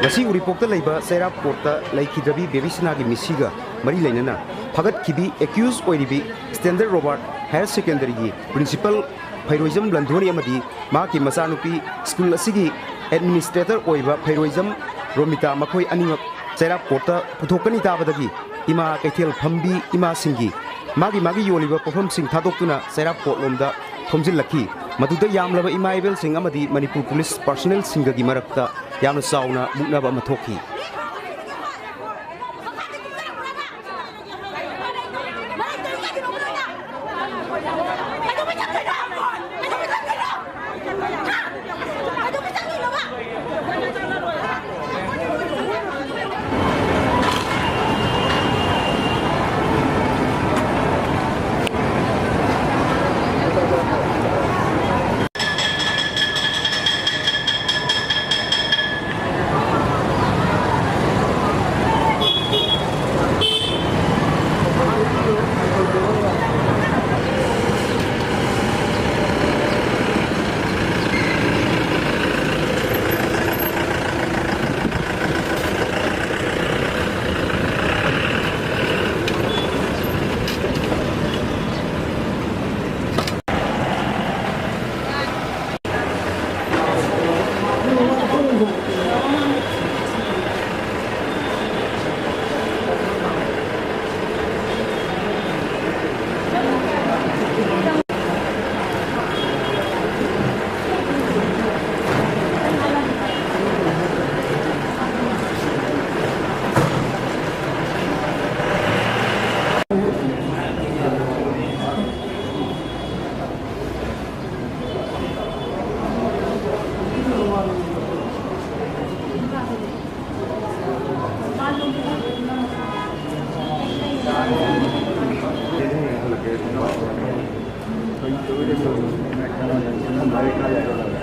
Ngasi Uripokta laiba Cheirap Courta laikhidrabi Bebisinagi misiga mari lainana phagat khibi accused oiribi Standard Robert Higher Secondary gi principal Phairoizam Landhoni amadi ma ki masanupi school asigi administrator oiba Phairoizam Romita makhoi animak Cheirap Courta puthokani tabadagi ima kaithel phambi ima singi magi yoliba pofam sing thadoktuna Cheirap Court lomda thomjil-lakhi maduda yamlaba ema-ebel sing amadi Manipur Police personnel singa gi marakta yamna sauna muknaba ama thokhi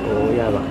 Oh ya Pak.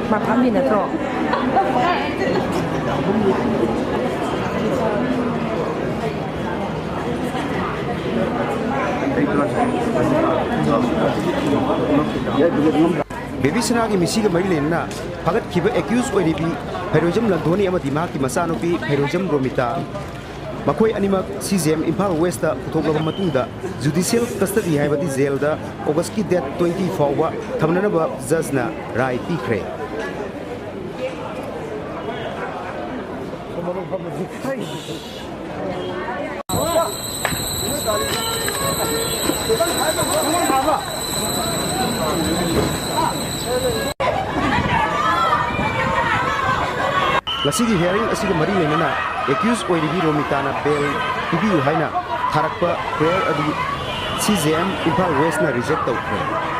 Makan di netro. Bebisinagi misiga mari lenna phagat khiba accused oiribi Phairoizam Landhoni amadi ma ki masanupi Phairoizam Romita makhoi animak CJM Imphal West ta puthoklaba matungda judicial custody haibadi jail da August ki date 20 fawba thamnanaba judge na rai pikre Lasigi hearing asiga mari lenana accused oiribi Romita na bail pibiu haina tharakpa prayer adu CJM Imphal West na reject tawkre